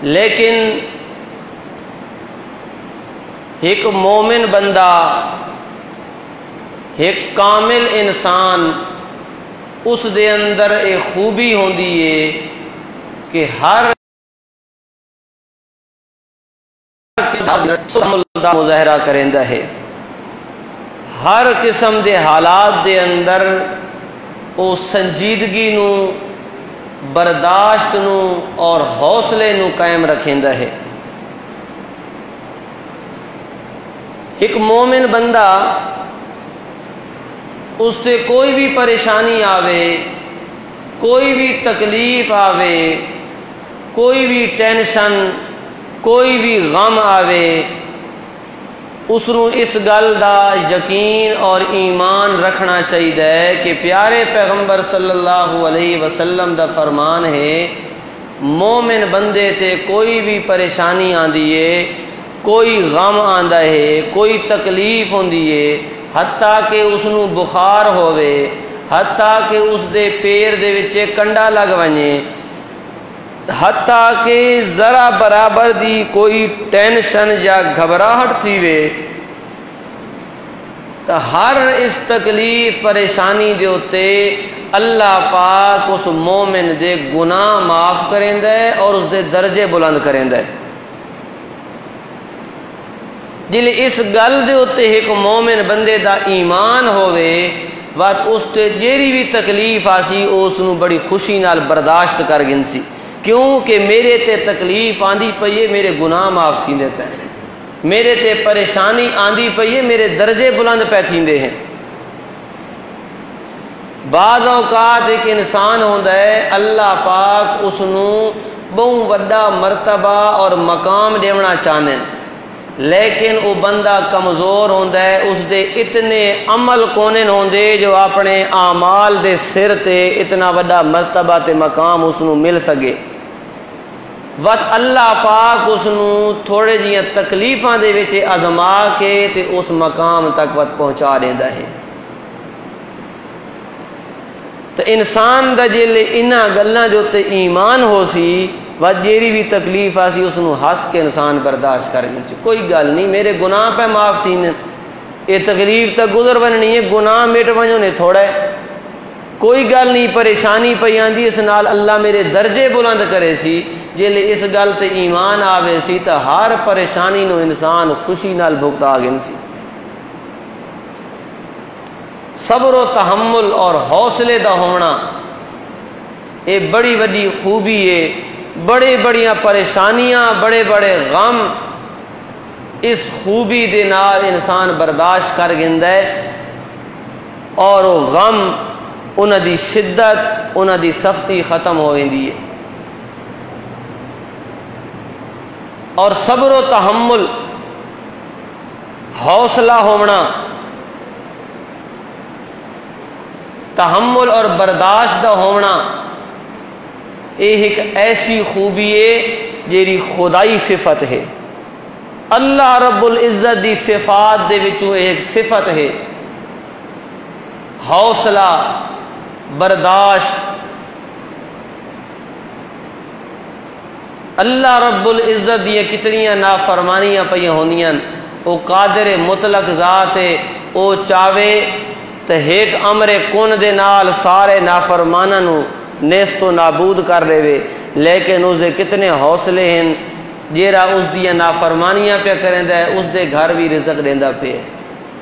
لیکن ایک مومن بندہ، ایک کامل انسان، اس دے اندر ایک خوبی ہوندی ہے کہ ہر دا مظاہرہ کریندا ہے، ہر قسم دے حالات دے اندر او سنجیدگی نو، برداشت نو اور حوصلے نو قائم رکھیندا ہے۔ ایک مومن بندہ، اس تے کوئی بھی پریشانی آوے، کوئی بھی تکلیف آوے، کوئی بھی ٹینشن، کوئی بھی غم آوے، اس نو اس گل دا یقین اور ایمان رکھنا چاہیے کہ پیارے پیغمبر صلی اللہ علیہ وسلم دا فرمان ہے، مومن بندے تے کوئی بھی پریشانی آندی ہے، کوئی غم آندا ہے، کوئی تکلیف ہوندی ہے، حتیٰ کہ اس نو بخار ہووے، حتیٰ کہ اس دے پیر دے وچے کنڈا لگ ونجے، حتیٰ کہ ذرا برابر دی کوئی ٹینشن یا گھبراہٹ تھی وے، تو ہر اس تکلیف پریشانی دے اتے اللہ پاک اس مومن دے گناہ معاف کریندا ہے اور اس دے درجے بلند کریندا ہے۔ جلے اس گل دے اتے ایک مومن بندے دا ایمان ہووے، بات اس تے جیڑی بھی تکلیف آسی اس نو بڑی خوشی نال برداشت کر گنسی، کیونکہ میرے تے تکلیف آندی پئی ہے، میرے گناہ معاف تھیندے پے، میرے تے پریشانی آندی پئی ہے، میرے درجے بلند پے تھیندے ہیں۔ بعض اوقات ایک انسان ہوندا ہے، اللہ پاک اس نو بہت بڑا مرتبہ اور مقام دیونا چاہنے، لیکن وہ بندہ کمزور ہوندا ہے، اس دے اتنے عمل کونے ہوندے جو اپنے اعمال دے سر تے اتنا بڑا مرتبہ تے مقام اس نو مل سکے۔ وقت اللہ پاک اس نو تھوڑے جیاں تکلیفاں دے وچ آزما کے تے اس مقام تک وقت پہنچا دیندا ہے۔ تو انسان دا جلے انہاں گلاں دے اوتے ایمان ہو سی، و جیڑی بھی تکلیف آسی اس نو ہس کے انسان برداشت کر گئی، کوئی گل نہیں، میرے گناہ پہ معاف تھی نے، یہ تکلیف تک گزر وننی ہے، گناہ مٹ ونجو نے تھوڑا ہے، کوئی گل نہیں، پریشانی پئی آندی، اس نال اللہ میرے درجے بلند کرے سی۔ جلے اس گل تے ایمان آوے سی تو ہر پریشانی نو انسان خوشی نال بھگتا گن سی۔ صبر و تحمل اور حوصلے دا ہونا یہ بڑی بڑی خوبی ہے۔ بڑے بڑیاں پریشانیاں، بڑے بڑے غم، اس خوبی دے نال انسان برداشت کر گندا ہے، اور وہ غم، انہاں دی شدت، انہاں دی سختی ختم ہو ویندی ہے۔ اور صبر و تحمل، حوصلہ ہونا، تحمل اور برداشت دا ہونا، یہ ایک ایسی خوبی ہے جیری خدائی صفت ہے، اللہ رب العزت دی صفات دے وچوں ایک صفت ہے، حوصلہ، برداشت۔ اللہ رب العزت دی کتنیاں نافرمانیاں پئیاں ہوندیاں، او قادر مطلق ذات ہے، او چاہے تے ایک امر کن دے نال سارے نافرماناں نو نیست و نابود کر لے وے، لیکن اس دے کتنے حوصلے ہیں، جیڑا اس دیا نافرمانیاں پہ کریندا ہے اس دے گھر بھی رزق دیندا پہ ہے،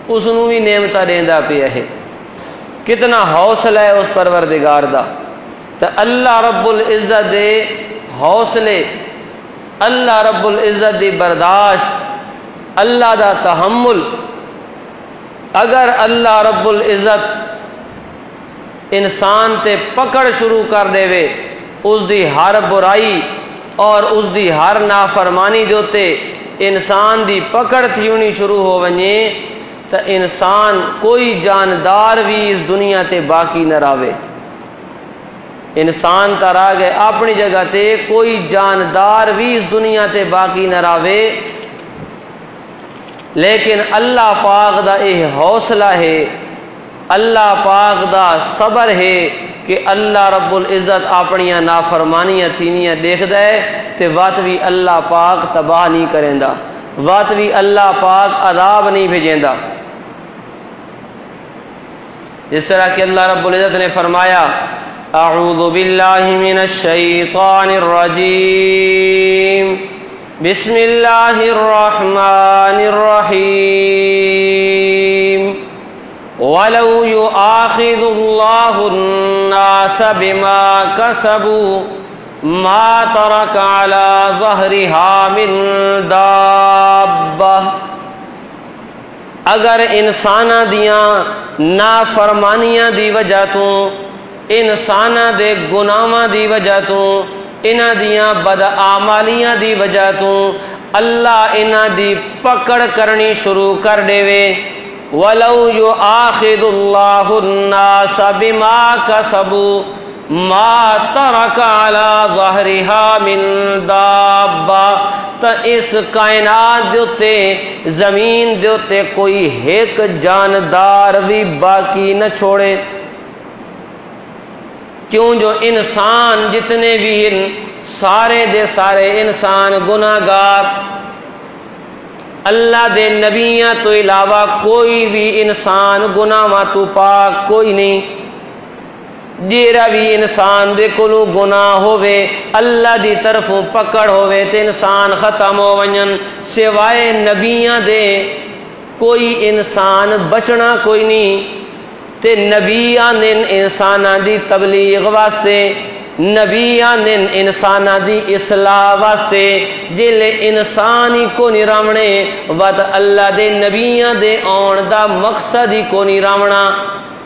اس نو بھی نعمتاں دیندا پہ ہے، کتنا حوصلہ ہے اس پروردگار دا۔ تو اللہ رب العزت دے حوصلے، اللہ رب العزت دی برداشت، اللہ دا تحمل، اگر اللہ رب العزت انسان تے پکڑ شروع کر دے وے، اس دی ہر برائی اور اس دی ہر نافرمانی دے تے انسان دی پکڑ تھیونی شروع ہو ونجے، تو انسان کوئی جاندار بھی اس دنیا تے باقی نہ راوے، انسان ترا گئے اپنی جگہ تے، کوئی جاندار بھی اس دنیا تے باقی نہ راوے، لیکن اللہ پاک دا یہ حوصلہ ہے اللہ پاک دا صبر ہے کہ اللہ رب العزت اپنیاں نافرمانیاں تھینیاں دیکھدا ہے تے وات بھی اللہ پاک تباہ نہیں کریندا، وات بھی اللہ پاک عذاب نہیں بھیجیندا۔ جس طرح کہ اللہ رب العزت نے فرمایا اعوذ باللہ من الشیطان الرجیم بسم اللہ الرحمن الرحیم وَلَوْ يُؤَاخِذُ اللَّهُ النَّاسَ بِمَا كَسَبُوا مَا تَرَكَ عَلَى ظَهْرِهَا مِن دَابَّةٍ، اگر انساناں دیاں نافرمانیاں دی وجہ تو، انساناں دے گناہاں دی وجہ تو، انہاں دیاں بدعمالیاں دی وجہ تو اللہ انہاں دی پکڑ کرنی شروع کر دیوے۔ وَلَوْ يُؤَاخِذُ اللَّهُ النَّاسَ بِمَا كَسَبُوا مَا تَرَكَ عَلَى ظَهْرِهَا مِن دَابَّةٍ، تا اس کائنات دے اُتے زمین دے اُتے کوئی ایک جاندار بھی باقی نہ چھوڑے۔ کیوں؟ جو انسان جتنے بھی سارے دے سارے انسان گناہگار، اللہ دے نبیاں تو علاوہ کوئی بھی انسان گناہاں تو پاک کوئی نہیں۔ جیڑا بھی انسان دے کولوں گناہ ہوئے اللہ دی طرفوں پکڑ ہوئے تے انسان ختم ہو ونجن، سوائے نبیاں دے کوئی انسان بچنا کوئی نہیں۔ تے نبی آندن انساناں دی تبلیغ واسطے، نبی آندن انساناں دی اصلاح واسطے، جلے انسان ہی کو نہیں رامنے ود اللہ دے نبیاں دے آن دا مقصد ہی کو نہیں رامنا،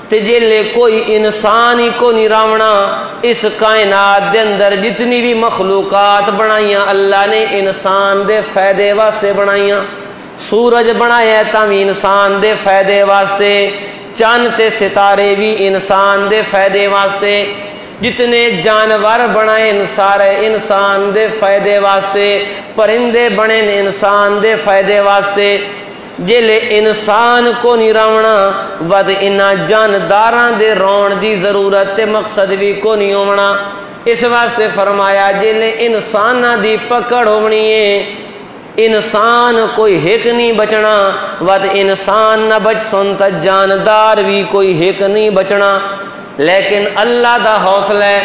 تے جلے کوئی انسان ہی کو نہیں رامنا۔ اس کائنات دے اندر جتنی بھی مخلوقات بنائیاں اللہ نے انسان دے فائدے واسطے بنائیاں، سورج بنایا تاں انسان دے فائدے واسطے، چاند تے ستارے بھی انسان دے فائدے واسطے، جتنے جانور بنائے سارے انسان دے فائدے واسطے، پرندے بنے انسان دے فائدے واسطے۔ جلے انسان کو نہیں راونا ود انہاں جانداراں دے رون دی ضرورت تے مقصد بھی کو نہیں ہونا۔ اس واسطے فرمایا جلے انساناں دی پکڑ ہونی ہے، انسان کوئی ایک نہیں بچنا، ود انسان نہ بچ سنتا جاندار بھی کوئی ایک نہیں بچنا۔ لیکن اللہ دا حوصلہ ہے،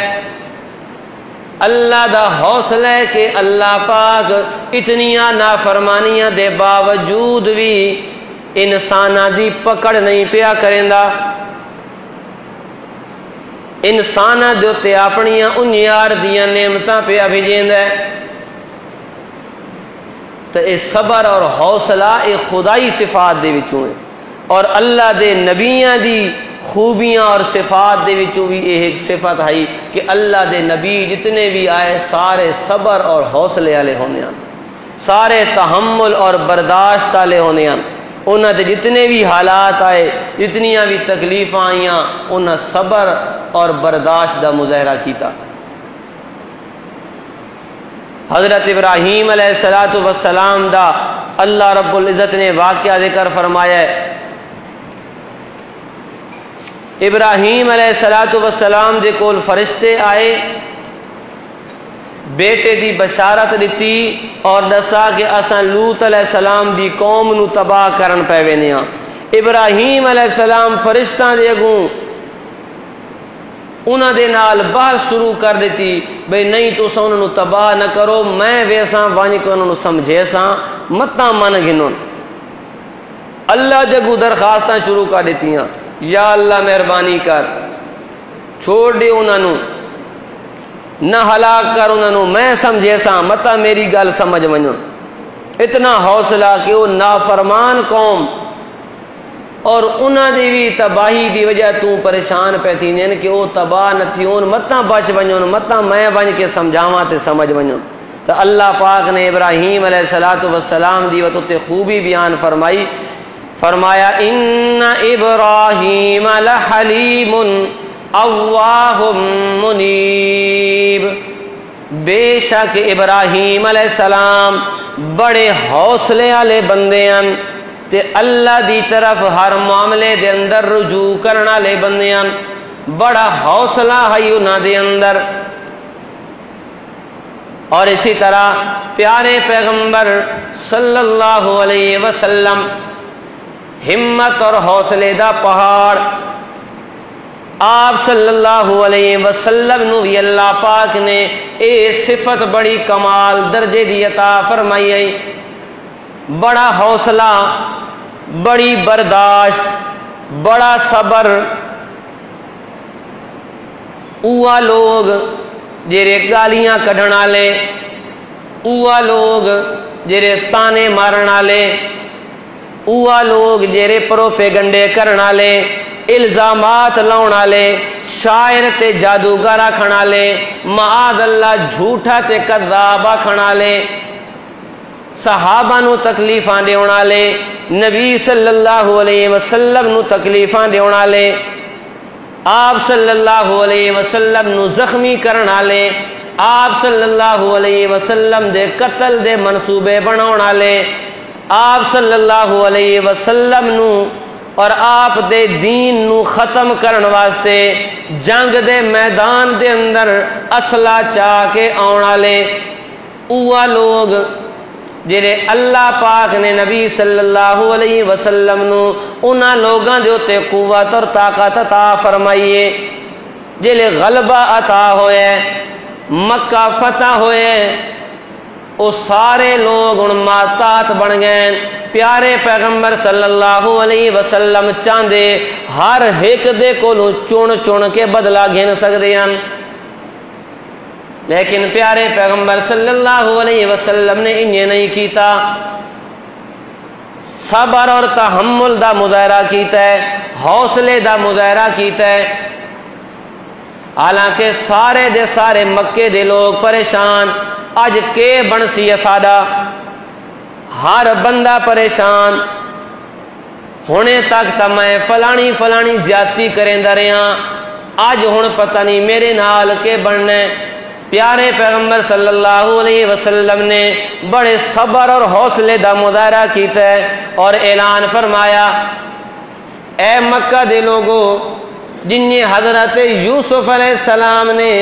اللہ دا حوصلہ ہے کہ اللہ پاک اتنیاں نافرمانیاں دے باوجود بھی انساناں دی پکڑ نہیں پیا کریندا، انساناں دے تے اپنیاں انیار دیاں نعمتاں پیا بھیجیندا ہے۔ تو اے صبر اور حوصلہ اے خدائی صفات دے وچوں ہے، اور اللہ دے نبیاں دی خوبیاں اور صفات دے وچوں بھی ایک صفت ہے کہ اللہ دے نبی جتنے بھی آئے سارے صبر اور حوصلے والے ہونے ہیں، سارے تحمل اور برداشت والے ہونے ہیں۔ انہاں دے جتنے بھی حالات آئے، جتنیاں بھی تکلیفاں آئیاں، انہاں صبر اور برداشت دا مظاہرہ کیتا۔ حضرت ابراہیم علیہ السلام دا اللہ رب العزت نے واقعہ ذکر فرمایا ہے۔ ابراہیم علیہ السلام دے کول فرشتے آئے، بیٹے دی بشارت دیتی اور دسا کہ اساں لوط علیہ السلام دی قوم نو تباہ کرن پے وینے ہاں۔ ابراہیم علیہ السلام فرشتاں دے اگوں انہاں دے نال بحث شروع کر دیتی، بھئی نہیں تساں انہاں نو تباہ نہ کرو، میں ویساں ونج کے انہاں نو سمجھیساں، متاں من گھنن۔ اللہ جگو درخواستاں شروع کر دیتیاں، یا اللہ مہربانی کر، چھوڑ دے انہاں نو، نہ ہلاک کر انہاں نو، میں سمجھیساں، متاں میری گل سمجھ ونجن۔ اتنا حوصلہ کہ وہ نافرمان قوم اور انہاں دی بھی تباہی دی وجہ تو پریشان پہ تھی کہ وہ تباہ نہ تھیون، متاں بچ ونجن، متاں میں بن کے سمجھاواں تے سمجھ ونجن۔ تو اللہ پاک نے ابراہیم علیہ السلام دی وتے خوبی بیان فرمائی، فرمایا ان ابراہیم لحلیم اواہ منیب، بے شک ابراہیم علیہ السلام بڑے حوصلے والے بندے ہیں، تے اللہ دی طرف ہر معاملے دے اندر رجوع کرنا لے بندیاں بڑا حوصلہ ہے انہاں دے اندر۔ اور اسی طرح پیارے پیغمبر صلی اللہ علیہ وسلم ہمت اور حوصلے دا پہاڑ، آپ صلی اللہ علیہ وسلم نو بھی اللہ پاک نے اے صفت بڑی کمال درجے دی عطا فرمائی ہے، بڑا حوصلہ، بڑی برداشت، بڑا صبر۔ اوہ لوگ جڑے گالیاں کڈن والے، اوہ لوگ جڑے تانے مارن والے، اوہ لوگ جڑے پروپیگنڈے کرن والے، الزامات لاؤن والے، شاعر تے جادوگر آکھن والے، معاذ اللہ جھوٹا تے کذاب آکھن والے، صحابہ نو تکلیفاں دیون والے، نبی صلی اللہ علیہ وسلم نو تکلیفاں دیون والے، آپ صلی اللہ علیہ وسلم نو زخمی کرن والے، آپ صلی اللہ علیہ وسلم دے قتل دے منصوبے بناون والے، آپ صلی اللہ علیہ وسلم نو اور آپ دے دین نو ختم کرن واسطے جنگ دے میدان دے اندر اسلحہ چاہ کے آن والے، اوہ لوگ جڑے اللہ پاک نے نبی صلی اللہ علیہ وسلم نو انہاں لوگاں دے اوتے قوت اور طاقت عطا فرمائیے، جڑے غلبہ عطا ہوئے، مکہ فتح ہوئے، وہ سارے لوگ ان محتاط بن گئے۔ پیارے پیغمبر صلی اللہ علیہ وسلم چاہندے ہر ایک دے کولوں چن چن کے بدلہ گھن سکدے ہیں، لیکن پیارے پیغمبر صلی اللہ علیہ وسلم نے انہیں نہیں کیتا، صبر اور تحمل دا مظاہرہ کیتا ہے، حوصلے دا مظاہرہ کیتا ہے۔ حالانکہ سارے دے سارے مکے دے لوگ پریشان، اج کے بنسی ہے ساڈا، ہر بندہ پریشان، ہونے تک تا میں فلانی زیادتی کریندا رہا، اج ہن پتہ نہیں میرے نال کے بننا ہے۔ پیارے پیغمبر صلی اللہ علیہ وسلم نے بڑے صبر اور حوصلے دا مظاہرہ کیتا ہے اور اعلان فرمایا، اے مکہ دے لوگو، جنہیں حضرت یوسف علیہ السلام نے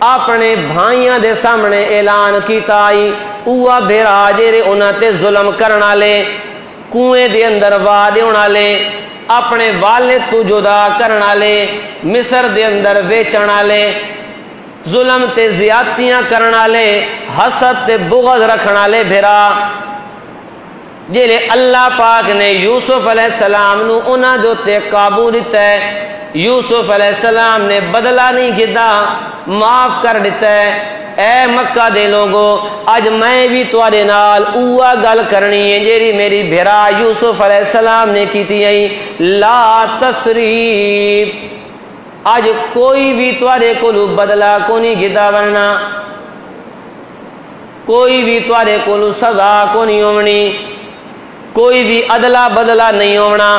اپنے بھائیاں دے سامنے اعلان کیتا آئی، اوہ بھیرا جڑے انہاں تے ظلم کرن والے، کنویں دے اندر وا دیون والے، اپنے والد تو جدا کرن والے، مصر دے اندر ویچن والے، ظلم تے زیادتیاں کرن والے، حسد تے بغض رکھن والے بھیرا، جڑے اللہ پاک نے یوسف علیہ السلام نو انہاں دے تے قابو دیتا ہے، یوسف علیہ السلام نے بدلہ نہیں کیتا، معاف کر دیتا ہے۔ اے مکہ دے لوگو، اج میں بھی تواڈے نال اوہ گل کرنی ہے جیڑی میری بھیرا یوسف علیہ السلام نے کیتی ہے، لا تسریب، اج کوئی بھی تواڈے کولو بدلہ کو نہیں گدا ورنا، کوئی بھی تواڈے کولو سزا کو نہیں ہونی، کوئی بھی عدلہ بدلہ نہیں ہونا۔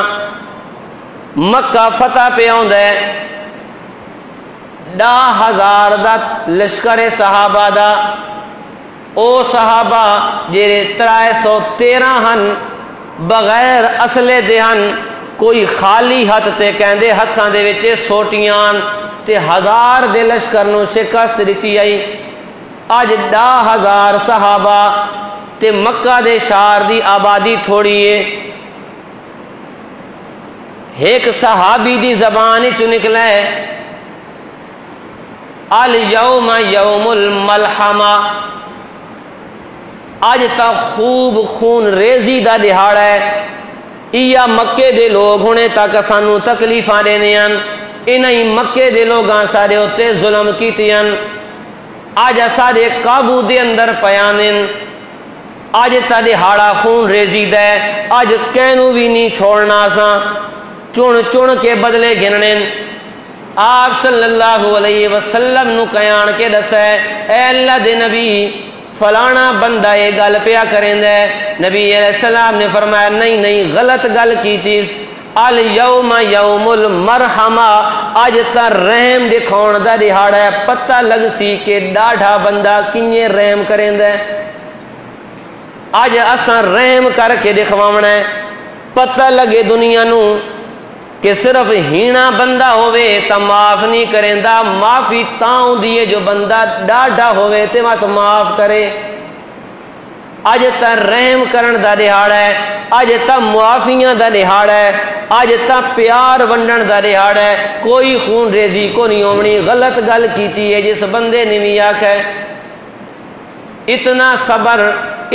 مکہ فتح پہ آندا ہے، 10,000 دا لشکر صحابہ دا، او صحابہ جڑے 313 ہن، بغیر اسلحے دے ہن، کوئی خالی ہاتھ تے کہندے ہتھاں دے وچ سوٹیاں تے 1000 دے لشکر نو شکست دتی آئی۔ اج 10,000 صحابہ تے مکہ دے شہر دی آبادی تھوڑی ہے، ایک صحابی دی زبان چ نکلا ہے، الیوم یوم الملحمہ، اج تا خوب خون ریزی دا دہاڑا ہے، یا مکے دے لوگ ہونے تک سانو تکلیفاں دینے ہیں، انہی مکے دے لوگاں سارے ہوتے ظلم کیتیاں، اج سارے قابو دے اندر پیانن، اج تا دہاڑا خون ریزی دے، اج کینو بھی نہیں چھوڑنا سا، چن چن کے بدلے گھننے۔ آپ صلی اللہ علیہ وسلم نو قیان کے دسے، اے اللہ دے نبی، فلانا بندہ یہ گل پیا کریں دے۔ نبی علیہ السلام نے فرمایا نہیں غلط گل کی تھی، الیوم یوم المرحمہ، اج تا رحم دکھاؤن دا دہاڑا ہے، پتہ لگ سی کہ ڈاڈھا بندہ کنیں رحم کریں دے، اج اساں رحم کر کے دکھواونا ہے۔ پتہ لگے دنیا نو کہ صرف ہینا بندہ ہوئے تا معاف نہیں کریندا، معافی تاؤں دیئے جو بندہ ڈاڈا ہوئے تے مات معاف کرے۔ اج تا رحم کرن دا دہاڑا ہے، اج تا معافیاں دا دہاڑا ہے، اج تا پیار ونڈن دا دہاڑا ہے۔ کوئی خون ریزی کو نہیں ہونی، غلط گل کیتی ہے جس بندے نے بھی آکھا ہے۔ اتنا صبر،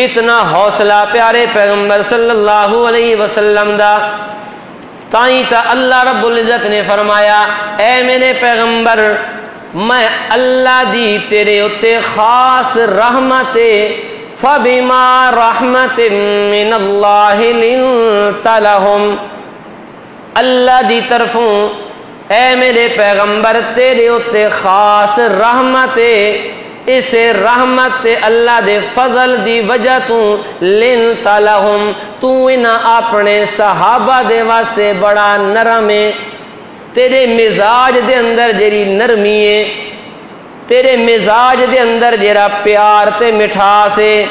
اتنا حوصلہ پیارے پیغمبر صلی اللہ علیہ وسلم دا، تائیں تا اللہ رب العزت نے فرمایا اے میرے پیغمبر میں اللہ دی تیرے اتے خاص رحمت فبما رحمت من اللہ لنت لہم، اللہ دی طرفوں اے میرے پیغمبر تیرے اتے خاص رحمت، اس رحمت اللہ دے فضل دی وجہ تو لنت لہم، تو انہاں اپنے صحابہ دے واسطے بڑا نرم ہے، تیرے مزاج دے اندر جیری نرمی ہے، تیرے مزاج دے اندر جیرا پیار تے مٹھاس ہے،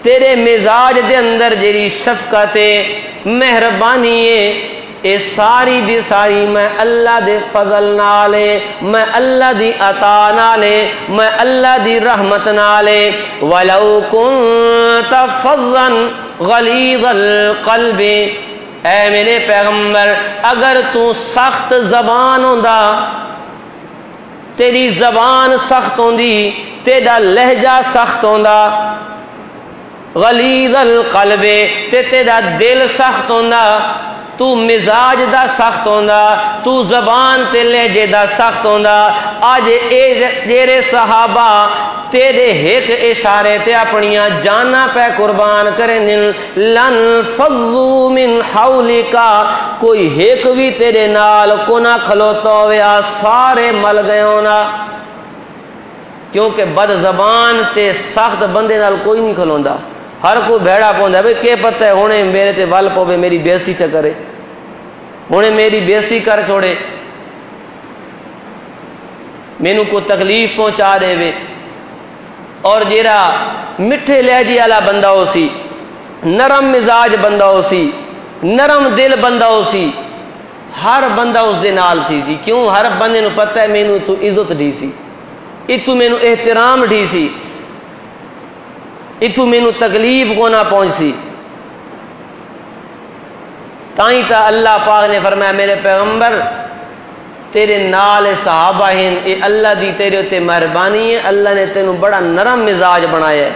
تیرے مزاج دے اندر جیری شفقت ہے، مہربانی ہے، اے ساری دی ساری میں اللہ دے فضل نالے، میں اللہ دی عطا نالے، میں اللہ دی رحمت نالے۔ وَلَوْ كُنْتَ فَظًّا غَلِيظَ الْقَلْبِ، اے میرے پیغمبر اگر تو سخت زبان ہوندا، تیری زبان سخت ہوندی، تیرا لہجہ سخت ہوندا، غلیظ القلب تے تیرا دل سخت ہوندا، تو مزاج دا سخت ہوندا، تو زبان تے لہجے دا سخت ہوندا، آج اے جیرے صحابہ تیرے ایک اشارے تے اپنیاں جانا پہ قربان کریں، لن فضو من حولکا، کوئی ایک بھی تیرے نال کو نہ کھلوتا ہویا، سارے مل گئے ہونا، کیونکہ بد زبان تے سخت بندے نال کوئی نہیں کھلوندا، ہر کو بھیڑا پوندا ہے کہ پتہ ہے ہونے میرے تے ول پوے میری بےزتی چ کرے، ہونے میری بےزتی کر چھوڑے، مینوں کو تکلیف پہنچا دے وے۔ اور جیرا مٹھے لہجے والا بندہ ہو سی، نرم مزاج بندہ ہو سی، نرم دل بندہ ہو سی، ہر بندہ اس دے نال تھی سی، کیوں ہر بندے نو پتہ ہے مینوں تو عزت دی سی، اتو مینوں احترام دی سی، اتو مینوں تکلیف کو نہ پہنچ سی۔ تائیں تا اللہ پاک نے فرمایا میرے پیغمبر تیرے نال صحابہ ہیں، اے اللہ دی تیرے تے مہربانی ہے، اللہ نے تینوں بڑا نرم مزاج بنایا ہے،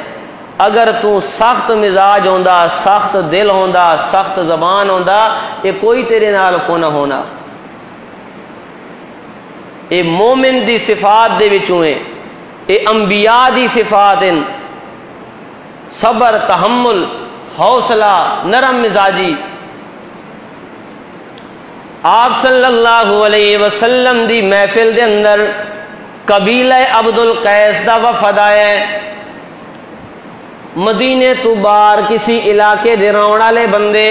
اگر تو سخت مزاج ہوندا، سخت دل ہوندا، سخت زبان ہوندا، یہ کوئی تیرے نال کو نہ ہونا۔ اے مومن دی صفات دے وچوں ہے، اے انبیاء دی صفات ہیں، صبر، تحمل، حوصلہ، نرم مزاجی۔ آپ صلی اللہ علیہ وسلم دی محفل دے اندر قبیلہ عبد القیس دا وفد آیا ہے، مدینے تو باہر کسی علاقے دے رہن والے بندے،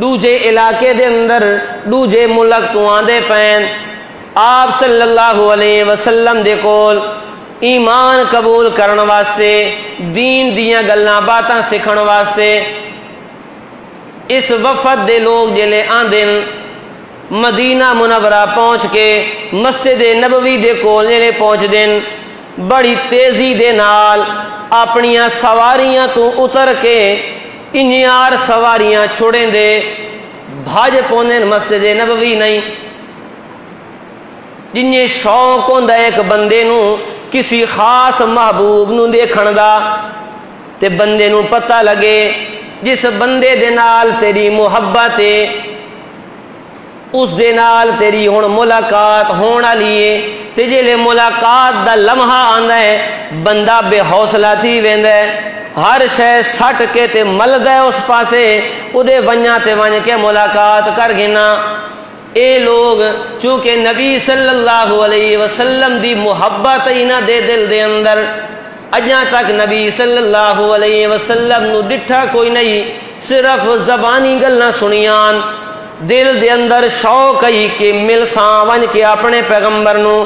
دوجے علاقے دے اندر دوجے ملک تو آندے پین، آپ صلی اللہ علیہ وسلم دے کول ایمان قبول کرن واسطے، دین دیاں گلاں باتاں سکھن واسطے۔ اس وفد دے لوگ جلے آندن مدینہ منورہ پہنچ کے مسجد نبوی دے کول جلے پہنچ دن، بڑی تیزی دے نال اپنیاں سواریاں تو اتر کے انیار سواریاں چھوڑیں دے بھاج پوندن مسجد نبوی نہیں۔ جنہیں شوق ہوندا ایک بندے نو کسی خاص محبوب نو دیکھن دا، تے بندے نو پتہ لگے جس بندے دے نال تیری محبت ہے، اس دے نال تیری ہن ملاقات ہون والی ہے، تے جلے ملاقات دا لمحہ آندا ہے بندہ بے حوصلہ تھی ویندا ہے، ہر شے سٹ کے تے ملدا ہے اس پاسے، اودے ونجاں تے ونج کے ملاقات کر گنا۔ اے لوگ چونکہ نبی صلی اللہ علیہ وسلم دی محبت انہاں دے دل دے اندر، اجاں تک نبی صلی اللہ علیہ وسلم نو ڈٹھا کوئی نہیں، صرف زبانی گلاں سنیاں، دل دے اندر شوق ہے کہ مل ساں ون کے اپنے پیغمبر نو۔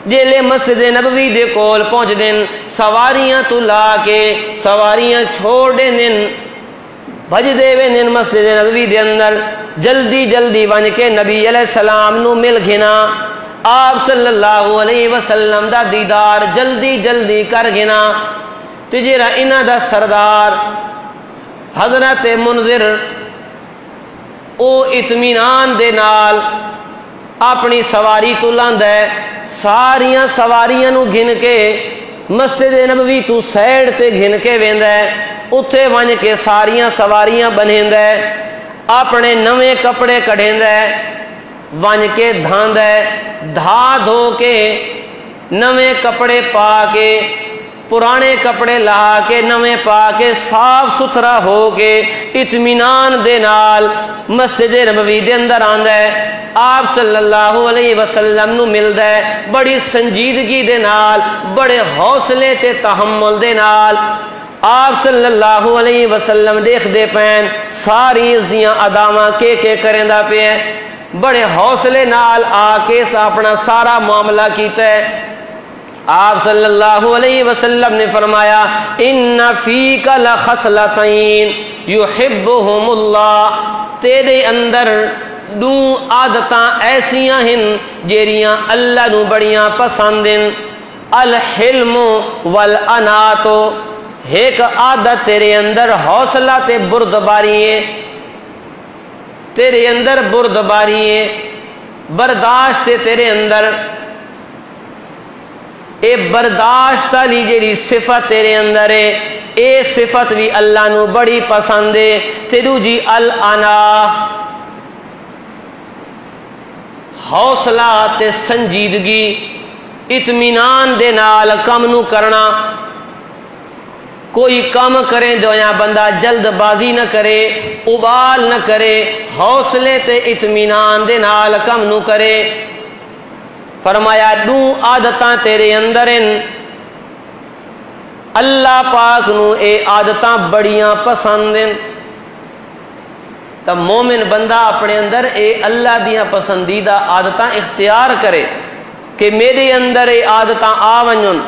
جیلے مسجد نبوی دے کول پہنچ دن، سواریاں تو لا کے سواریاں چھوڑ دین، بھجدے ویندن مسجد نبوی دے اندر جلدی جلدی ون کے نبی علیہ السلام نو مل گھنا آپ صلی اللہ علیہ وسلم دا دیدار جلدی جلدی کر گنا تے جڑا انہاں دا سردار حضرت منذر او اطمینان دے نال اپنی سواری تو لاندا ہے ساریاں سواریاں نو گھن کے مسجد نبوی تو سائیڈ تے گھن کے ویندا ہے اتھے ون کے ساریاں سواریاں بنیندا ہے اپنے نویں کپڑے کڈیندا ہے ون کے دھاندا ہے دھا دھو کے نویں کپڑے پا کے پرانے کپڑے لا کے نویں پا کے صاف ستھرا ہو کے اطمینان دے نال مسجد نبوی دے اندر آندا ہے آپ صلی اللہ علیہ وسلم نو ملدا ہے بڑی سنجیدگی دے نال بڑے حوصلے تے تحمل دے نال آپ صلی اللہ علیہ وسلم دیکھ دے پین ساری اس دیاں اداواں کے کریندا پیا بڑے حوصلے نال آ کے اپنا سارا معاملہ کیتا ہے آپ صلی اللہ علیہ وسلم نے فرمایا ان فیک لخصلتین یحبہم اللہ تیرے اندر دو عادتاں ایسیاں ہیں جیریاں اللہ نو بڑیاں پسند ہیں الحلم والانات ایک عادت تیرے اندر حوصلہ تے بردباری ہے تیرے اندر بردباری ہے برداشت تیرے اندر اے برداشت والی جیڑی صفت تیرے اندر ہے اے صفت بھی اللہ نو بڑی پسند ہے تے دوجی الانا حوصلہ تے سنجیدگی اطمینان دے نال کم نو کرنا کوئی کام کریں دویا بندہ جلد بازی نہ کرے ابال نہ کرے حوصلے تے اطمینان دے نال کم نو کرے فرمایا دو عادتاں تیرے اندر ہیں اللہ پاک نو اے عادتاں بڑیاں پسند ہیں تو مومن بندہ اپنے اندر اے اللہ دیاں پسندیدہ عادتاں اختیار کرے کہ میرے اندر اے عادتاں آونجن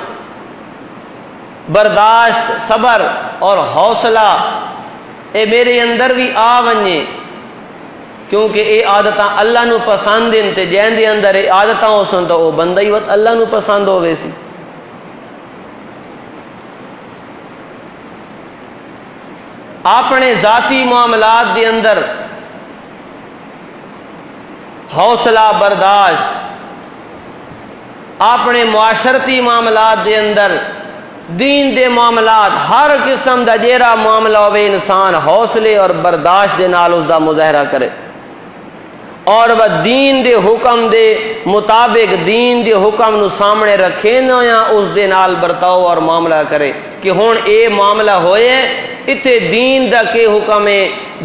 برداشت صبر اور حوصلہ اے میرے اندر بھی آونجے کیونکہ اے عادتاں اللہ نو پسند ہیں تے جین دے اندر اے عادتاں ہو سن تو او بندہ ہی وقت اللہ نو پسند ہو ویسی اپنے ذاتی معاملات دے اندر حوصلہ برداشت اپنے معاشرتی معاملات دے اندر دین دے معاملات ہر قسم دا جیڑا معاملہ ہوئے انسان حوصلے اور برداشت دے نال اس دا مظاہرہ کرے اور وہ دین دے حکم دے مطابق دین دے حکم نو سامنے رکھے نہ یا اس دے نال برتاؤ اور معاملہ کرے کہ ہون اے معاملہ ہوئے اتے دین دا کے حکم ہے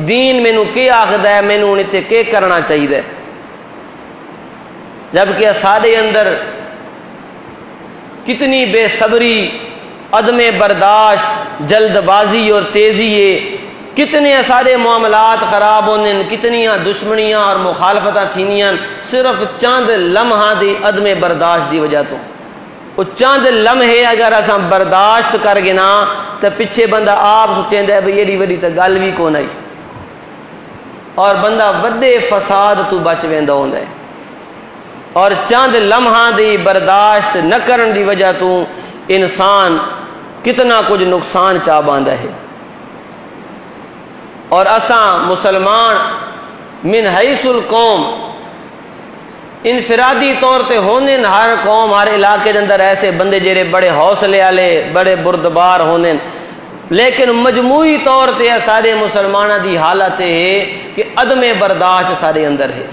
دین میں نو کے آخدہ ہے میں نو اتے کے کرنا چاہیے جبکہ سارے اندر کتنی بے صبری عدم برداشت جلد بازی اور تیزی ہے کتنے سارے معاملات خراب ہونے کتنیاں دشمنیاں اور مخالفتاں تھینیاں صرف چاند لمحہ دی عدم برداشت دی وجہ تو وہ چاند لمحے اگر اساں برداشت کر گنا تو پچھے بندہ آپ سوچیں دے بھئی یہ وڈی تے گل بھی کون آئی اور بندہ وڈے فساد تو بچ ویندا ہوندا ہے اور چاند لمحہ دی برداشت نہ کرن دی وجہ تو انسان کتنا کچھ نقصان چا باندا ہے اور اساں مسلمان من حیث القوم انفرادی طور تے ہونے ہر قوم ہر علاقے دے اندر ایسے بندے جڑے بڑے حوصلے والے بڑے بردبار ہونے لیکن مجموعی طور تے سارے مسلمانوں دی حالت ہے کہ عدم برداشت سارے اندر ہے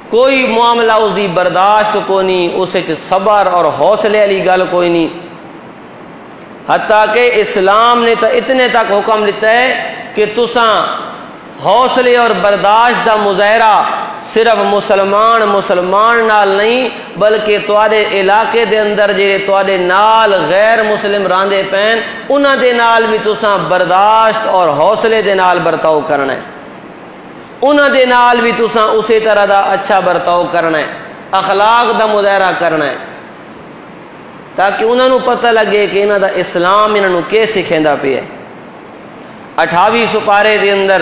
کوئی معاملہ اس دی برداشت کو نہیں اس وچ صبر اور حوصلے والی گل کوئی نہیں حتیٰ کہ اسلام نے تو اتنے تک حکم دیتا ہے کہ تساں حوصلے اور برداشت دا مظاہرہ صرف مسلمان نال نہیں بلکہ تواڈے علاقے دے اندر جے تواڈے نال غیر مسلم راندے پین انہاں دے نال بھی تساں برداشت اور حوصلے دے نال برتاؤ کرنا ہے انہاں دے نال بھی تساں اسی طرح دا اچھا برتاؤ کرنا ہے اخلاق دا مظاہرہ کرنا ہے تاکہ انہاں نو پتہ لگے کہ انہاں دا اسلام انہاں نو کی سکھیندا پیا ہے 28 سپارے دے اندر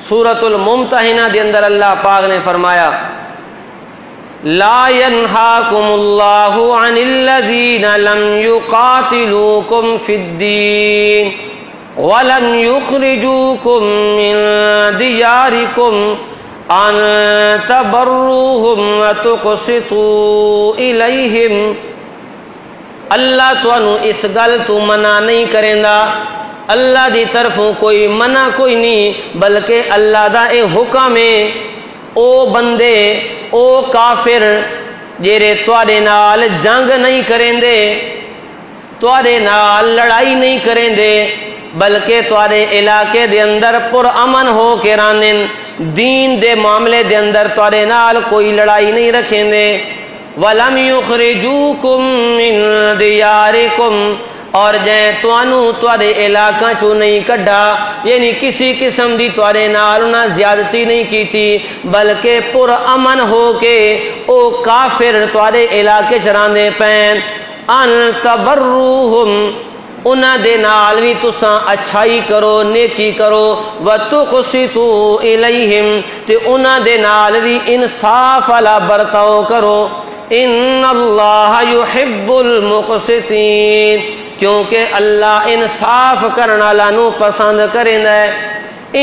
سورۃ الممتحنہ دے اندر اللہ پاک نے فرمایا لا ينهاكم الله عن الذين لم يقاتلوكم في الدين ولم يخرجوكم من دياركم ان تبروهم وتقسطوا اليهم اللہ تانوں اس گل تو منع نہیں کریندا، اللہ دی طرفوں کوئی منع کوئی نہیں، بلکہ اللہ دا اے حکم ہے او بندے او کافر جیرے تواڈے نال جنگ نہیں کریندے، تواڈے نال لڑائی نہیں کریندے، بلکہ تواڈے علاقے دے اندر پر امن ہو کے راندن، دین دے معاملے دے اندر تواڈے نال کوئی لڑائی نہیں رکھیندے۔ وَلَمْ يُخْرِجُوكُمْ مِنْ دِيَارِكُمْ اور جائیں توانوں تواڈے علاقہ چوں نہیں کڈا، یعنی کسی قسم دی تواڈے نال انہاں زیادتی نہیں کیتی، بلکہ پر امن ہو کے او کافر تواڈے علاقے چ راندے پین، ان تبروہم انہاں دے نال بھی تساں اچھائی کرو، نیکی کرو، وتقسطوا الیہم تے انہاں دے نال بھی انصاف والا برتاؤ کرو، ان اللہ یحب المقسطین کیونکہ اللہ انصاف کرنے والا نو پسند کریندا ہے۔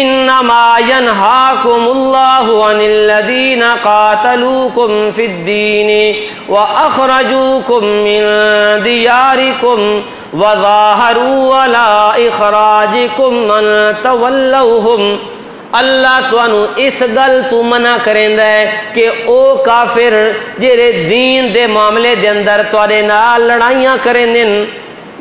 انما ینہاکم اللہ عن الذین قاتلوکم فی الدین واخرجوکم من دیارکم وظاہروا علی اخراجکم ان تولوہم اللہ تانوں اس گل تو منع کریندا ہے کہ او کافر جڑے دین دے معاملے دے اندر تواڈے نال لڑائیاں کریندن،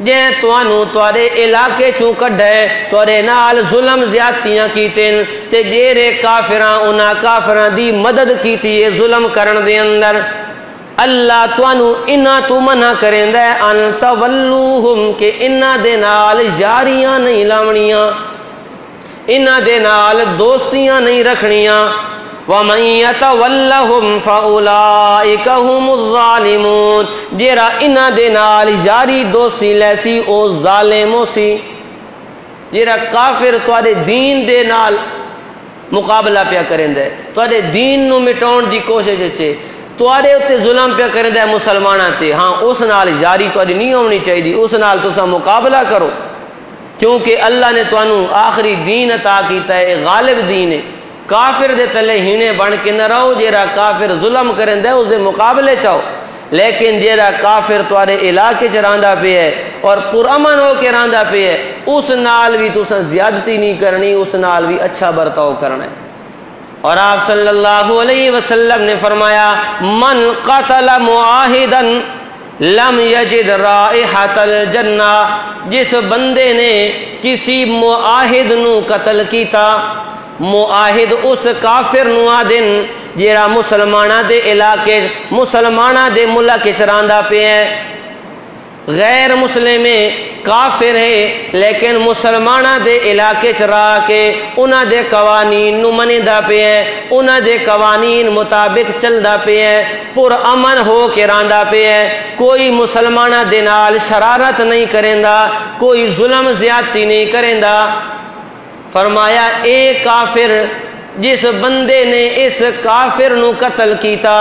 جے تانوں تواڈے علاقے چوں کڈے، تواڈے نال ظلم زیادتیاں کیتن تے جڑے کافراں انہاں کافراں دی مدد کیتی ہے ظلم کرن دے اندر، اللہ تانوں انہاں تو منع کریندا ہے ان تولوہم کہ انہاں دے نال یاریاں نہیں لاونیاں، انہاں دے نال دوستیاں نہیں رکھنیاں۔ وَمَن يَتَوَلَّهُمْ فَأُولَئِكَ هُمُ الظَّالِمُونَ جیڑا انہاں دے نال یاری دوستی لیسی او ظالم سی، جیڑا کافر تواڈے دین دے نال مقابلہ پیا کریندا ہے، تواڈے دین نو مٹاؤن دی کوشش وچ تواڈے اُتے ظلم پیا کریندا ہے مسلماناں تے، ہاں اس نال یاری تواڈی نہیں ہونی چاہیے، اس نال تساں مقابلہ کرو، کیونکہ اللہ نے تانوں آخری دین عطا کیتا ہے، غالب دین ہے، کافر دے تلے ہینے بن کے نہ رہو، جیڑا کافر ظلم کریندا ہے اس دے مقابلے چاہو، لیکن جیڑا کافر تواڈے علاقے چ رہندا پیا ہے اور پرامن ہو کے رہندا پیا ہے اس نال بھی تساں زیادتی نہیں کرنی، اس نال بھی اچھا برتاؤ کرنا ہے۔ اور آپ صلی اللہ علیہ وسلم نے فرمایا من قتل معاہدا لم یجد رائحۃ الجنہ جس بندے نے کسی معاہد نو قتل کیتا، معاہد اس کافر نو آدن جیڑا مسلمانہ دے علاقے مسلمانہ دے ملک چراندا پہ ہے، غیر مسلم کافر ہے لیکن مسلمانہ دے علاقے چرا کے انہاں دے قوانین نو منیدا پہ ہے، انہاں دے قوانین مطابق چلدا پہ ہے، پر امن ہو کے راندا پہ ہے، کوئی مسلمانہ دے نال شرارت نہیں کریندا، کوئی ظلم زیادتی نہیں کریندا۔ فرمایا اے کافر جس بندے نے اس کافر نو قتل کیتا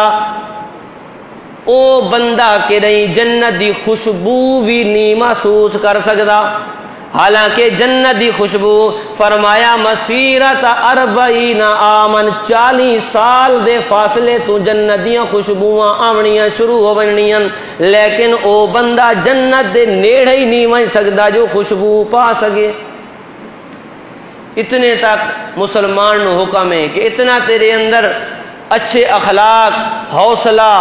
او بندہ کہ نہیں جنت دی خوشبو بھی نہیں محسوس کر سکدا، حالانکہ جنت دی خوشبو فرمایا مسیرت 40 عامن 40 سال دے فاصلے تو جنت دیاں خوشبوواں آونیاں شروع ہو بننیاں، لیکن او بندہ جنت دے نیڑے ہی نہیں وج سکدا جو خوشبو پا سکے۔ اتنے تک مسلمان نو حکم ہے کہ اتنا تیرے اندر اچھے اخلاق، حوصلہ،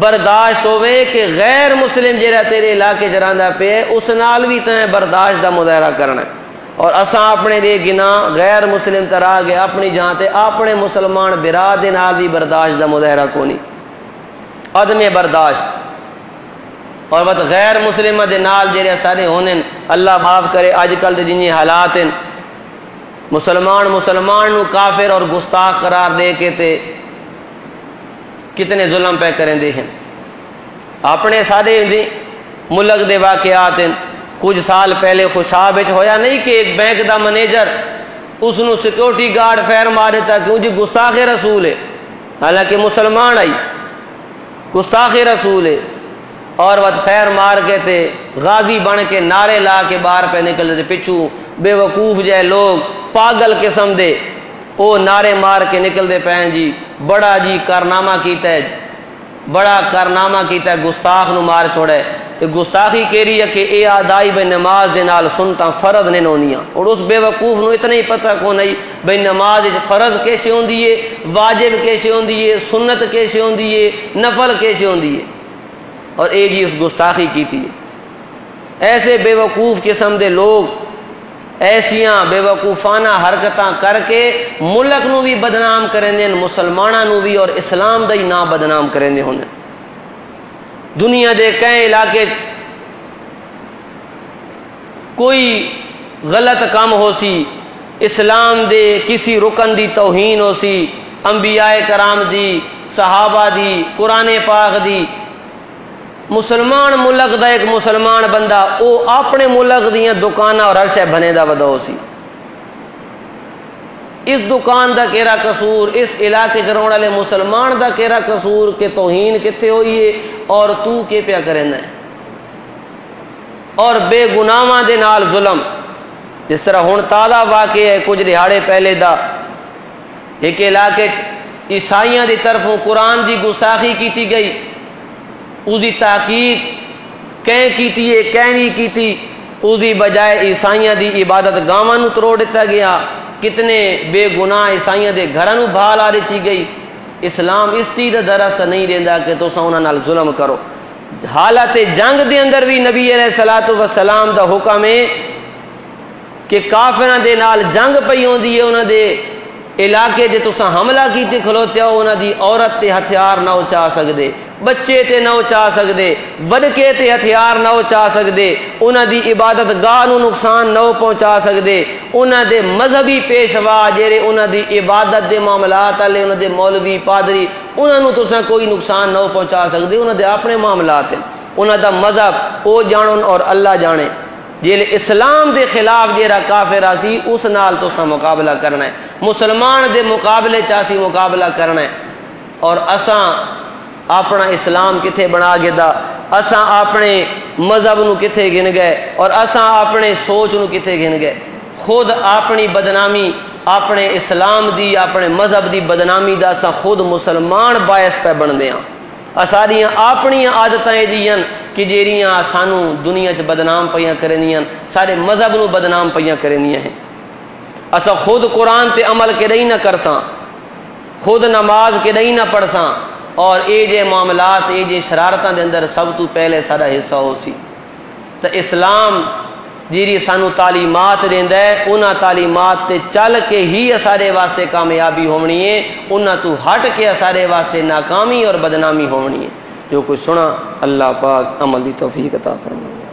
برداشت ہوئے کہ غیر مسلم جیڑا تیرے علاقے چراندا پہ ہے اس نال بھی تیں برداشت دا مظاہرہ کرنا ہے، اور اساں اپنے دے گناہ غیر مسلم ترا گئے اپنی جہاں تے اپنے مسلمان برا دے نال بھی برداشت دا مظاہرہ کونی، عدم برداشت۔ اور بات غیر مسلمہ دے نال جیڑے سارے ہونے اللہ معاف کرے اج کل دے جنہیں حالات ہیں، مسلمان نو کافر اور گستاخ قرار دے کے تے کتنے ظلم پہ کریں دے ہیں۔ اپنے سارے ملک دے واقعات ہیں، کچھ سال پہلے خوشاب ہویا نہیں کہ ایک بینک دا منیجر اس نو سیکورٹی گارڈ فیر مار دیتا کیوں جی گستاخ رسول ہے، حالانکہ مسلمان آئی گستاخ رسول ہے، اور وقت فیر مار کے تے غازی بن کے نعرے لا کے باہر پہ نکل دیتے، پچھو بے وقوف جائے لوگ پاگل قسم دے او نعرے مار کے نکل دے پہن جی بڑا جی کارنامہ کیتا ہے، بڑا کارنامہ کیتا ہے، گستاخ نو مار چھوڑے تے گستاخی کیری ہے کہ اے آدائی بے نماز دے نال سنتا فرض نہیں ہونیاں، اور اس بے وقوف نو اتنا ہی پتہ کو نہیں بے نماز فرض کیسے ہوندی ہے، واجب کیسے ہوندی ہے، سنت کیسے ہوندی ہے، نفل کیسے ہوندی ہے، اور اے جی اس گستاخی کی تھی۔ ایسے بے وقوف قسم دے لوگ ایسیاں بے وقوفانہ حرکتاں کر کے ملک نو بھی بدنام کریں دیں، مسلمانہ نو بھی اور اسلام دا ہی نام بدنام کریں دیں ہونے۔ دنیا دے کئی علاقے کوئی غلط کام ہو سی، اسلام دے کسی رکن دی توہین ہو سی، انبیاء کرام دی، صحابہ دی، قرآن پاک دی، مسلمان ملک دا ایک مسلمان بندہ او اپنے ملک دیاں دکانہ اور ہر شے بنے دا ودا ہو سی، اس دکان دا کیرا قصور، اس علاقے جرون والے مسلمان دا کیرا قصور کہ توہین کتے ہوئی ہے اور تو کے پیا کرنا ہے، اور بے گناہاں دے نال ظلم، جس طرح ہن تازہ واقعہ ہے کچھ دہاڑے پہلے دا ایک علاقے عیسائیاں دی طرفوں قرآن دی گستاخی کیتی گئی، اس دی تحقیق کہیں کیتی ہے کہیں نہیں کیتی، اس دی بجائے عیسائیاں دی عبادت گاواں نو تروڑ دیتا گیا، کتنے بے گناہ عیسائیاں دے گھراں نو بھال آ دیتی گئی۔ اسلام اس چیز دا درس نہیں دیندا کہ تساں انہاں نال ظلم کرو۔ حالت جنگ دے اندر بھی نبی علیہ الصلوۃ والسلام دا حکم ہے کہ کافراں دے نال جنگ پئی ہوندی ہے، انہاں دے علاقے جے تساں حملہ کیتے کھلوتے ہو، انہاں دی عورت تے ہتھیار نہ اچا سکدے، بچے تے نہ اچا سکدے، وڈکے تے ہتھیار نہ اچا سکدے، انہاں دی عبادت گاہ نو نقصان نہ پہنچا سکدے، انہاں دے مذہبی پیشوا جڑے انہاں دی عبادت دے معاملات والے، انہاں دے مولوی پادری، انہاں نو تساں کوئی نقصان نہ پہنچا سکدے، انہاں دے اپنے معاملات ہیں، انہاں دا مذہب او جانن اور اللہ جانے۔ جیل اسلام دے خلاف جیرا کافر آسی اس نال تساں مقابلہ کرنا ہے، مسلمان دے مقابلے چاسی مقابلہ کرنا ہے، اور اساں اپنا اسلام کتھے بنا گے دا، اساں اپنے مذہب نو کتھے گن گئے، اور اساں اپنے سوچ نو کتھے گن گئے، خود اپنی بدنامی اپنے اسلام دی اپنے مذہب دی بدنامی دا اساں خود مسلمان باعث پہ بن دیاں، اساریاں اپنی عادتیں جیاں کہ جیریاں سانو دنیا چ بدنام پیاں کرنیاں، سارے مذہب نو بدنام پیاں کرنیاں ہیں۔ اسا خود قرآن تے عمل کے نہیں نہ کرساں، خود نماز کے نہیں نہ پڑھساں، اور اے جے معاملات اے جے شرارتاں دے اندر سب تو پہلے سارا حصہ ہو سی۔ تو اسلام جیری سانو تعلیمات دیندا ہے، انہاں تعلیمات تے چل کے ہی سارے واسطے کامیابی ہونی ہے، انہاں تو ہٹ کے سارے واسطے ناکامی اور بدنامی ہونی ہے۔ جو کچھ سنا اللہ پاک عمل دی توفیق عطا فرمائے۔